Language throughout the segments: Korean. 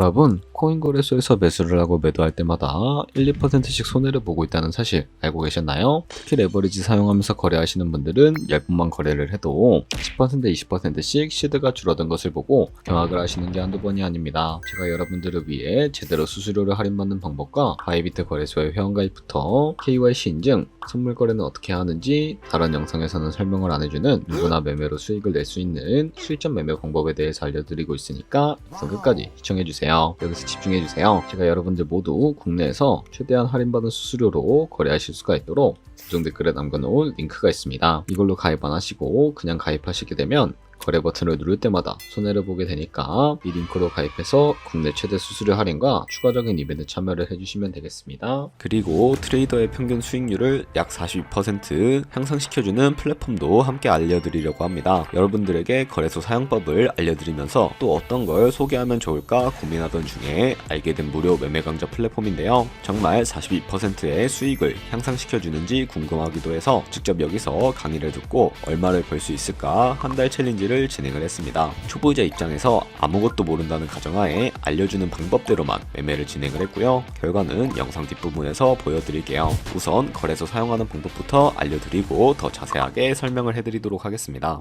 여러분, 코인 거래소에서 매수를 하고 매도할 때마다 1, 2%씩 손해를 보고 있다는 사실 알고 계셨나요? 특히 레버리지 사용하면서 거래하시는 분들은 10분만 거래를 해도 10%, 20%씩 시드가 줄어든 것을 보고 경악을 하시는 게 한두 번이 아닙니다. 제가 여러분들을 위해 제대로 수수료를 할인받는 방법과 바이비트 거래소의 회원가입부터 KYC 인증, 선물 거래는 어떻게 하는지 다른 영상에서는 설명을 안 해주는 누구나 매매로 수익을 낼 수 있는 실전 매매 방법에 대해서 알려드리고 있으니까 영상 끝까지 시청해주세요. 여기서 집중해주세요. 제가 여러분들 모두 국내에서 최대한 할인받은 수수료로 거래하실 수가 있도록 고정 댓글에 남겨놓은 링크가 있습니다. 이걸로 가입 안 하시고 그냥 가입하시게 되면 거래 버튼을 누를 때마다 손해를 보게 되니까 이 링크로 가입해서 국내 최대 수수료 할인과 추가적인 이벤트 참여를 해주시면 되겠습니다. 그리고 트레이더의 평균 수익률을 약 42% 향상시켜주는 플랫폼도 함께 알려드리려고 합니다. 여러분들에게 거래소 사용법을 알려드리면서 또 어떤 걸 소개하면 좋을까 고민하던 중에 알게 된 무료 매매 강좌 플랫폼인데요. 정말 42%의 수익을 향상시켜주는지 궁금하기도 해서 직접 여기서 강의를 듣고 얼마를 벌 수 있을까 한 달 챌린지를 진행을 했습니다. 초보자 입장에서 아무것도 모른다는 가정하에 알려주는 방법대로만 매매를 진행을 했고요. 결과는 영상 뒷부분에서 보여드릴게요. 우선 거래소 사용하는 방법부터 알려드리고 더 자세하게 설명을 해드리도록 하겠습니다.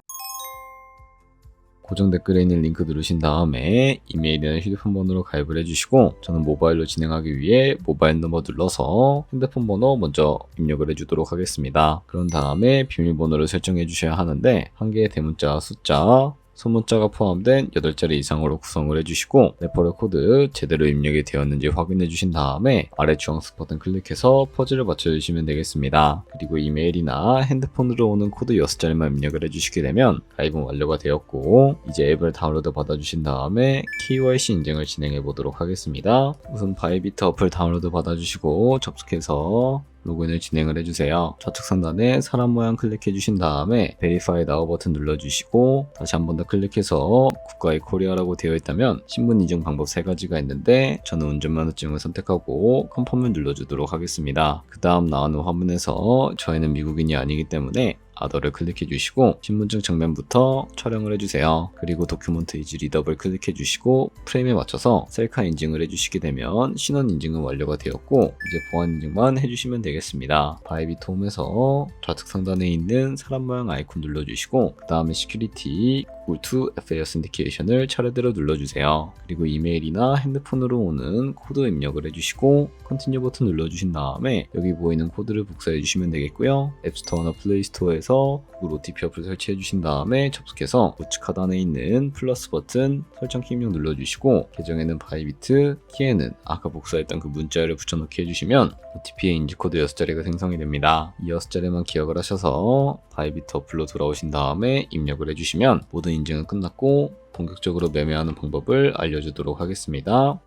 고정 댓글에 있는 링크 누르신 다음에 이메일이나 휴대폰 번호로 가입을 해주시고 저는 모바일로 진행하기 위해 모바일 넘버 눌러서 핸드폰 번호 먼저 입력을 해주도록 하겠습니다. 그런 다음에 비밀번호를 설정해 주셔야 하는데 한 개의 대문자 숫자 소문자가 포함된 8자리 이상으로 구성을 해주시고 레퍼럴 코드 제대로 입력이 되었는지 확인해 주신 다음에 아래 주황색 버튼 클릭해서 퍼즐을 맞춰주시면 되겠습니다. 그리고 이메일이나 핸드폰으로 오는 코드 6자리만 입력을 해주시게 되면 가입은 완료가 되었고 이제 앱을 다운로드 받아주신 다음에 KYC 인증을 진행해 보도록 하겠습니다. 우선 바이비트 어플 다운로드 받아주시고 접속해서 로그인을 진행을 해주세요. 좌측 상단에 사람 모양 클릭해 주신 다음에 Verify Now 버튼 눌러주시고 다시 한 번 더 클릭해서 국가의 코리아라고 되어 있다면 신분 인증 방법 3가지가 있는데 저는 운전면허증을 선택하고 컨펌을 눌러주도록 하겠습니다. 그 다음 나오는 화면에서 저희는 미국인이 아니기 때문에 아더를 클릭해 주시고 신분증 정면부터 촬영을 해주세요. 그리고 도큐먼트 이즈 리더블 클릭해 주시고 프레임에 맞춰서 셀카 인증을 해주시게 되면 신원 인증은 완료가 되었고 이제 보안 인증만 해주시면 되겠습니다. 바이비트 홈에서 좌측 상단에 있는 사람 모양 아이콘 눌러주시고 그 다음에 시큐리티 Google to FA Authentication을 차례대로 눌러주세요. 그리고 이메일이나 핸드폰으로 오는 코드 입력을 해주시고 컨티뉴 버튼 눌러주신 다음에 여기 보이는 코드를 복사해 주시면 되겠고요. 앱스토어나 플레이스토어에서 구글 OTP 어플 설치해 주신 다음에 접속해서 우측 하단에 있는 플러스 버튼 설정키 입력 눌러주시고 계정에는 바이비트, 키에는 아까 복사했던 그 문자를 붙여넣기 해주시면 OTP의 인지코드 6자리가 생성이 됩니다. 이 6자리만 기억을 하셔서 바이비트 어플로 돌아오신 다음에 입력을 해주시면 모든 인증은 끝났고 본격적으로 매매하는 방법을 알려주도록 하겠습니다.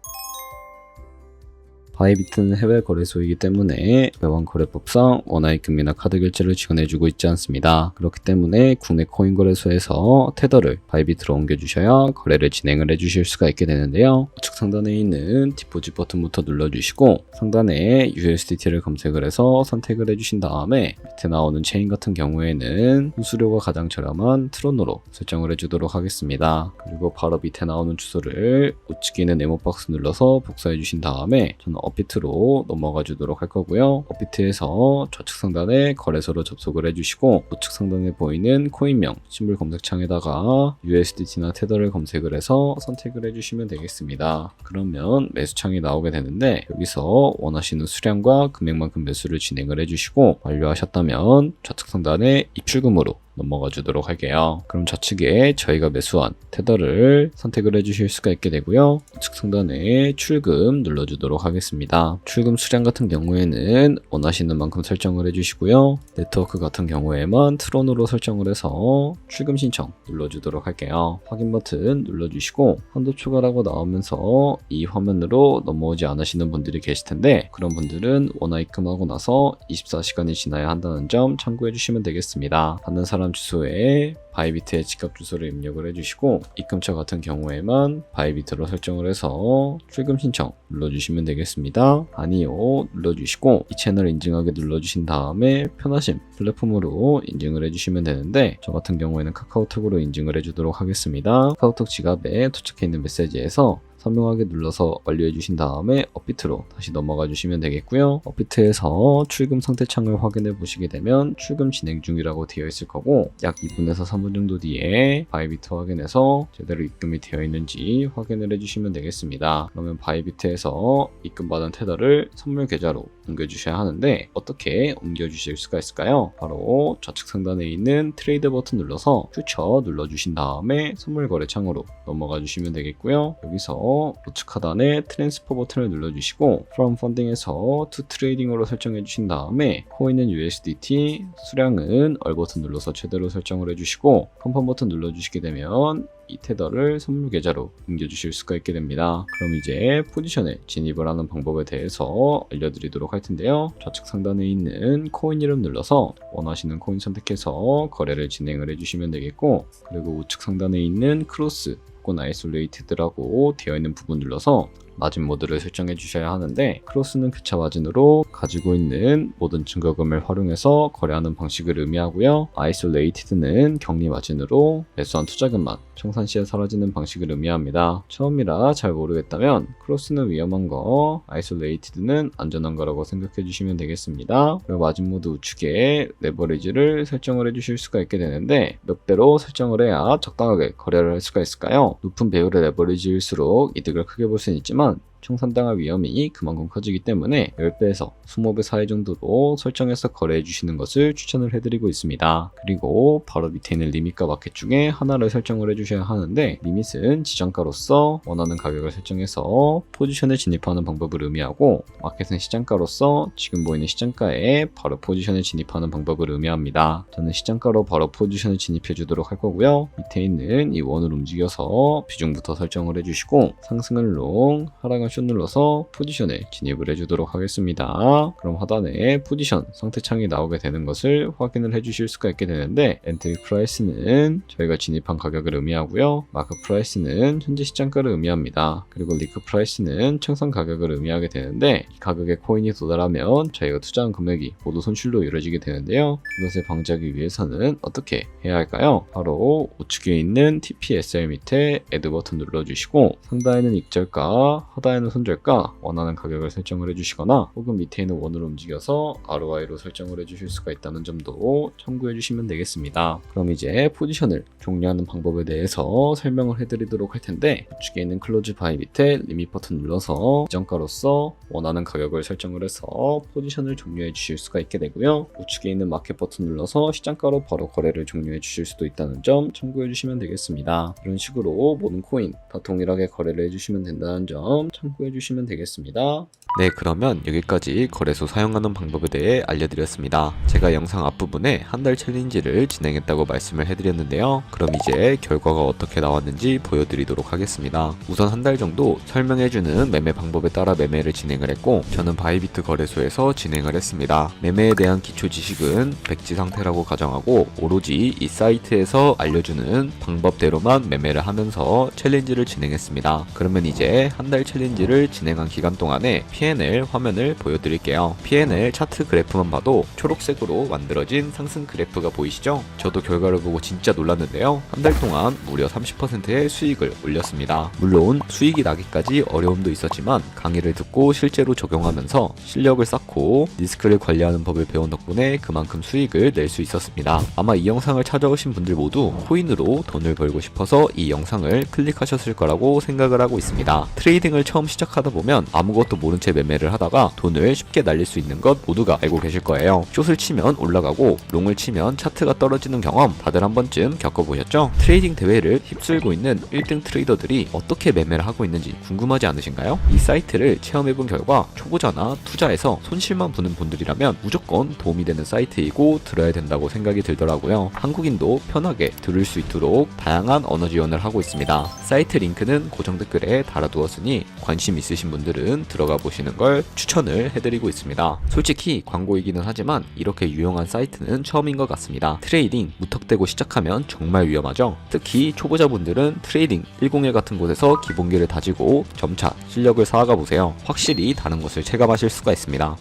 바이비트는 해외 거래소이기 때문에 외환 거래법상 원화입금이나 카드 결제를 지원해주고 있지 않습니다. 그렇기 때문에 국내 코인 거래소에서 테더를 바이비트로 옮겨주셔야 거래를 진행을 해주실 수가 있게 되는데요. 우측 상단에 있는 디포짓 버튼부터 눌러주시고 상단에 USDT를 검색을 해서 선택을 해주신 다음에 밑에 나오는 체인 같은 경우에는 수수료가 가장 저렴한 트론으로 설정을 해주도록 하겠습니다. 그리고 바로 밑에 나오는 주소를 우측에 있는 네모박스 눌러서 복사해 주신 다음에 저는 업비트로 넘어가 주도록 할 거고요. 업비트에서 좌측 상단에 거래소로 접속을 해주시고 우측 상단에 보이는 코인명 심볼 검색창에다가 USDT나 테더를 검색을 해서 선택을 해주시면 되겠습니다. 그러면 매수창이 나오게 되는데 여기서 원하시는 수량과 금액만큼 매수를 진행을 해주시고 완료하셨다면 좌측 상단에 입출금으로 넘어가 주도록 할게요. 그럼 좌측에 저희가 매수한 테더를 선택을 해주실 수가 있게 되고요. 우측 상단에 출금 눌러주도록 하겠습니다. 출금 수량 같은 경우에는 원하시는 만큼 설정을 해주시고요. 네트워크 같은 경우에만 트론으로 설정을 해서 출금 신청 눌러주도록 할게요. 확인 버튼 눌러주시고 한도 추가라고 나오면서 이 화면으로 넘어오지 않으시는 분들이 계실 텐데 그런 분들은 원화 입금하고 나서 24시간이 지나야 한다는 점 참고해 주시면 되겠습니다. 받는 사람 주소에 바이비트의 지갑 주소를 입력을 해주시고 입금처 같은 경우에만 바이비트로 설정을 해서 출금 신청 눌러주시면 되겠습니다. 아니요 눌러주시고 이 채널 인증하기 눌러주신 다음에 편하신 플랫폼으로 인증을 해주시면 되는데 저 같은 경우에는 카카오톡으로 인증을 해주도록 하겠습니다. 카카오톡 지갑에 도착해 있는 메시지에서 선명하게 눌러서 완료해 주신 다음에 업비트로 다시 넘어가 주시면 되겠고요. 업비트에서 출금 상태 창을 확인해 보시게 되면 출금 진행 중이라고 되어 있을 거고, 약 2분에서 3분 정도 뒤에 바이비트 확인해서 제대로 입금이 되어 있는지 확인을 해주시면 되겠습니다. 그러면 바이비트에서 입금받은 테더를 선물 계좌로 옮겨주셔야 하는데 어떻게 옮겨주실 수가 있을까요? 바로 좌측 상단에 있는 트레이드 버튼 눌러서 퓨처 눌러주신 다음에 선물 거래 창으로 넘어가 주시면 되겠고요. 여기서 우측 하단에 트랜스퍼 버튼을 눌러주시고 From Funding에서 To Trading으로 설정해 주신 다음에 코인은 USDT, 수량은 얼 버튼 눌러서 최대로 설정을 해주시고 컨펌 버튼 눌러주시게 되면 이 테더를 선물 계좌로 옮겨주실 수가 있게 됩니다. 그럼 이제 포지션에 진입을 하는 방법에 대해서 알려드리도록 할 텐데요. 좌측 상단에 있는 코인 이름 눌러서 원하시는 코인 선택해서 거래를 진행을 해주시면 되겠고, 그리고 우측 상단에 있는 크로스 혹은 아이솔레이티드라고 되어 있는 부분 눌러서 마진 모드를 설정해 주셔야 하는데, 크로스는 교차 마진으로 가지고 있는 모든 증거금을 활용해서 거래하는 방식을 의미하고요. 아이솔레이티드는 격리 마진으로 매수한 투자금만 청산 시에 사라지는 방식을 의미합니다. 처음이라 잘 모르겠다면 크로스는 위험한 거, 아이솔레이티드는 안전한 거라고 생각해 주시면 되겠습니다. 그리고 마진 모드 우측에 레버리지를 설정을 해 주실 수가 있게 되는데, 몇 배로 설정을 해야 적당하게 거래를 할 수가 있을까요? 높은 배율의 레버리지일수록 이득을 크게 볼 수는 있지만 청산당할 위험이 그만큼 커지기 때문에 10배에서 20배 사이 정도로 설정해서 거래해 주시는 것을 추천을 해드리고 있습니다. 그리고 바로 밑에 있는 리밋과 마켓 중에 하나를 설정을 해주셔야 하는데, 리밋은 지정가로서 원하는 가격을 설정해서 포지션에 진입하는 방법을 의미하고, 마켓은 시장가로서 지금 보이는 시장가에 바로 포지션에 진입하는 방법을 의미합니다. 저는 시장가로 바로 포지션에 진입해 주도록 할 거고요. 밑에 있는 이 원을 움직여서 비중부터 설정을 해주시고, 상승은 롱, 하락은 숏 눌러서 포지션에 진입을 해주도록 하겠습니다. 그럼 하단에 포지션 상태창이 나오게 되는 것을 확인을 해주실 수가 있게 되는데, 엔트리 프라이스는 저희가 진입한 가격을 의미하고요. 마크 프라이스는 현재 시장가를 의미합니다. 그리고 리크 프라이스는 청산 가격을 의미하게 되는데, 이 가격에 코인이 도달하면 저희가 투자한 금액이 모두 손실로 이루어지게 되는데요. 이것을 방지하기 위해서는 어떻게 해야 할까요? 바로 우측에 있는 TPSR 밑에 Add 버튼 눌러주시고, 상단에는 익절가, 하단에는 손절가, 원하는 가격을 설정을 해주시거나 혹은 밑에 있는 원으로 움직여서 ROI로 설정을 해주실 수가 있다는 점도 참고해 주시면 되겠습니다. 그럼 이제 포지션을 종료하는 방법에 대해서 설명을 해드리도록 할 텐데, 우측에 있는 클로즈 바이 밑에 리밋 버튼 눌러서 지정가로서 원하는 가격을 설정을 해서 포지션을 종료해 주실 수가 있게 되고요. 우측에 있는 마켓 버튼 눌러서 시장가로 바로 거래를 종료해 주실 수도 있다는 점 참고해 주시면 되겠습니다. 이런 식으로 모든 코인 다 동일하게 거래를 해주시면 된다는 점 참고해 주시면 되겠습니다. 네, 그러면 여기까지 거래소 사용하는 방법에 대해 알려드렸습니다. 제가 영상 앞부분에 한 달 챌린지를 진행했다고 말씀을 해드렸는데요. 그럼 이제 결과가 어떻게 나왔는지 보여드리도록 하겠습니다. 우선 한 달 정도 설명해주는 매매 방법에 따라 매매를 진행을 했고, 저는 바이비트 거래소에서 진행을 했습니다. 매매에 대한 기초 지식은 백지 상태라고 가정하고, 오로지 이 사이트에서 알려주는 방법대로만 매매를 하면서 챌린지를 진행했습니다. 그러면 이제 한 달 챌린지를 진행한 기간 동안에 P&L 화면을 보여드릴게요. P&L 차트 그래프만 봐도 초록색으로 만들어진 상승 그래프가 보이시죠? 저도 결과를 보고 진짜 놀랐는데요. 한 달 동안 무려 30%의 수익을 올렸습니다. 물론 수익이 나기까지 어려움도 있었지만 강의를 듣고 실제로 적용하면서 실력을 쌓고 리스크를 관리하는 법을 배운 덕분에 그만큼 수익을 낼 수 있었습니다. 아마 이 영상을 찾아오신 분들 모두 코인으로 돈을 벌고 싶어서 이 영상을 클릭하셨을 거라고 생각을 하고 있습니다. 트레이딩을 처음 시작하다 보면 아무것도 모른 채 매매를 하다가 돈을 쉽게 날릴 수 있는 것 모두가 알고 계실 거예요. 숏을 치면 올라가고 롱을 치면 차트가 떨어지는 경험 다들 한 번쯤 겪어보셨죠? 트레이딩 대회를 휩쓸고 있는 1등 트레이더들이 어떻게 매매를 하고 있는지 궁금하지 않으신가요? 이 사이트를 체험해본 결과 초보자나 투자에서 손실만 보는 분들이라면 무조건 도움이 되는 사이트이고 들어야 된다고 생각이 들더라고요. 한국인도 편하게 들을 수 있도록 다양한 언어 지원을 하고 있습니다. 사이트 링크는 고정 댓글에 달아두었으니 관심 있으신 분들은 들어가 보시는 걸 추천을 해드리고 있습니다. 솔직히 광고이기는 하지만 이렇게 유용한 사이트는 처음인 것 같습니다. 트레이딩 무턱대고 시작하면 정말 위험하죠. 특히 초보자분들은 트레이딩 101 같은 곳에서 기본기를 다지고 점차 실력을 쌓아가 보세요. 확실히 다른 것을 체감하실 수가 있습니다.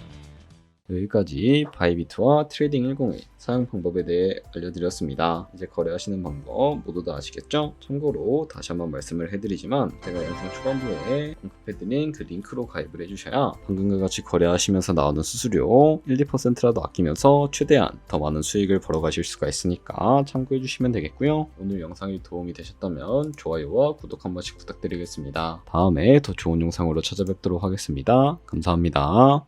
여기까지 바이비트와 트레이딩 101 사용 방법에 대해 알려드렸습니다. 이제 거래하시는 방법 모두 다 아시겠죠? 참고로 다시 한번 말씀을 해드리지만 제가 영상 초반부에 공급해드린 그 링크로 가입을 해주셔야 방금과 같이 거래하시면서 나오는 수수료 1, 2%라도 아끼면서 최대한 더 많은 수익을 벌어가실 수가 있으니까 참고해주시면 되겠고요. 오늘 영상이 도움이 되셨다면 좋아요와 구독 한 번씩 부탁드리겠습니다. 다음에 더 좋은 영상으로 찾아뵙도록 하겠습니다. 감사합니다.